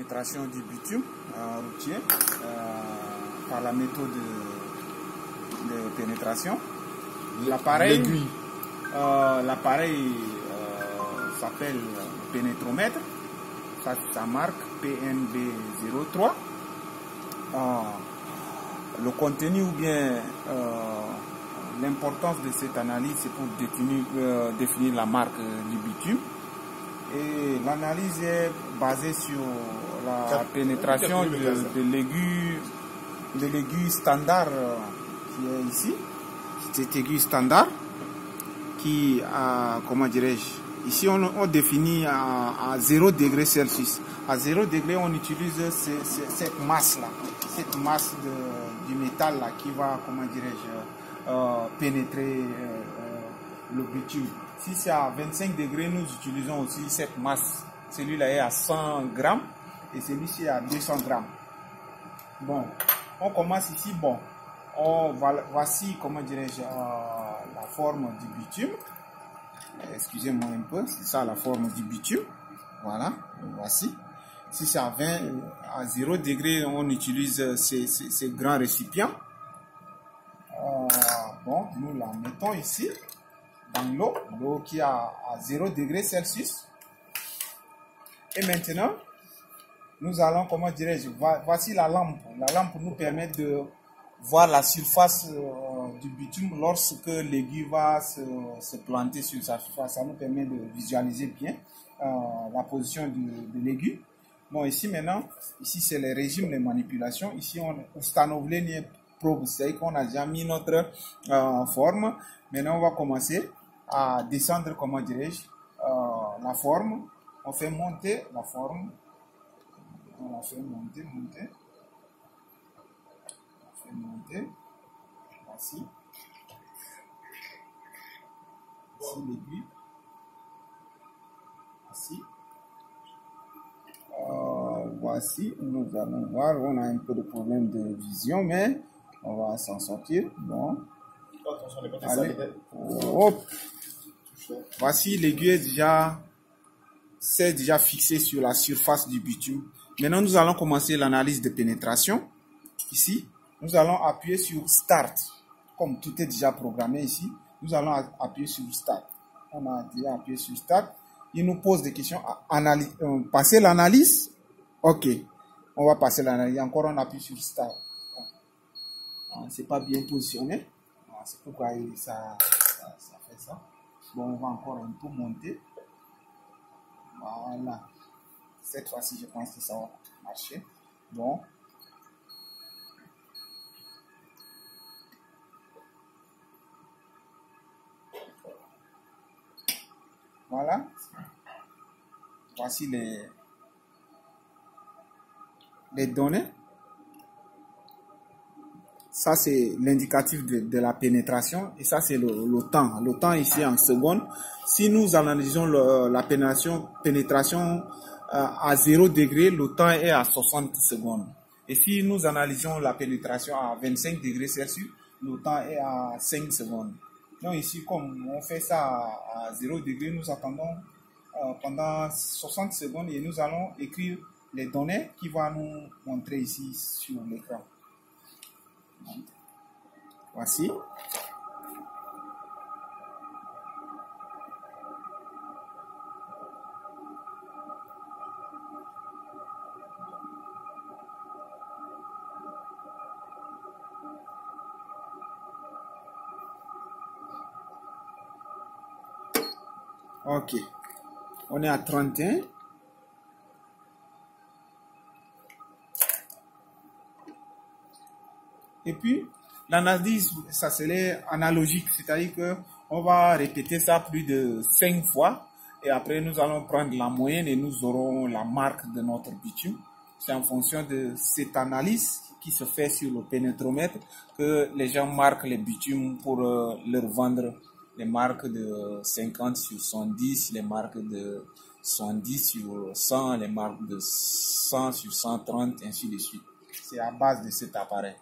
pénétration du bitume routier par la méthode de pénétration. L'appareil s'appelle pénétromètre. Ça, c'est sa marque PNB03. Le contenu ou bien l'importance de cette analyse, c'est pour définir la marque du bitume. Et l'analyse est basée sur la pénétration de l'aiguille standard qui est ici. Cette aiguille standard qui a, comment dirais-je, ici on définit à 0 degré Celsius. À 0 degré, on utilise cette masse-là, cette masse du métal là qui va, comment dirais-je, pénétrer le bitume. Si c'est à 25 degrés, nous utilisons aussi cette masse. Celui-là est à 100 grammes et celui-ci est à 200 grammes. Bon, on commence ici. Bon, voici, comment dirais-je, la forme du bitume. Excusez-moi un peu, c'est ça la forme du bitume. Voilà, voici. Si c'est à 0 degré, on utilise ces grands récipients. Bon, nous la mettons ici dans l'eau qui est à 0 degré Celsius. Et maintenant, nous allons, comment dirais-je, voici la lampe. La lampe nous permet de voir la surface du bitume lorsque l'aiguille va se planter sur sa surface. Ça nous permet de visualiser bien la position de l'aiguille. Bon, ici maintenant, ici c'est le régime de manipulation. Ici, on ustanovlenie probe, c'est-à-dire qu'on a déjà mis notre forme. Maintenant, on va commencer à descendre, comment dirais-je, la forme. On fait monter la forme. On la fait monter. Voici. Voici l'aiguille. Voici. Voici, nous allons voir, on a un peu de problème de vision, mais on va s'en sortir. Bon. Allez. Hop. Voici l'aiguille c'est déjà fixé sur la surface du bitume. Maintenant, nous allons commencer l'analyse de pénétration. Ici, nous allons appuyer sur Start. Comme tout est déjà programmé ici, nous allons appuyer sur Start. On a déjà appuyé sur Start. Il nous pose des questions. Passer l'analyse. Ok. On va passer l'analyse. Encore, on appuie sur Start. C'est pas bien positionné. C'est pourquoi ça fait ça. Bon, on va encore un peu monter. Voilà. Cette fois-ci, je pense que ça va marcher. Bon. Voilà. Voici les données. Ça, c'est l'indicatif de la pénétration. Et ça, c'est le temps. Le temps ici en secondes. Si nous analysons la pénétration à 0 degré, le temps est à 60 secondes. Et si nous analysons la pénétration à 25 degrés Celsius, le temps est à 5 secondes. Donc ici, comme on fait ça à 0 degré, nous attendons pendant 60 secondes et nous allons écrire les données qui vont nous montrer ici sur l'écran. Voici. Ok. On est à 31. Et puis, l'analyse, ça serait analogique, c'est-à-dire que on va répéter ça plus de 5 fois et après nous allons prendre la moyenne et nous aurons la marque de notre bitume. C'est en fonction de cette analyse qui se fait sur le pénétromètre que les gens marquent les bitumes pour leur vendre les marques de 50 sur 110, les marques de 110 sur 100, les marques de 100 sur 130, ainsi de suite. C'est à base de cet appareil.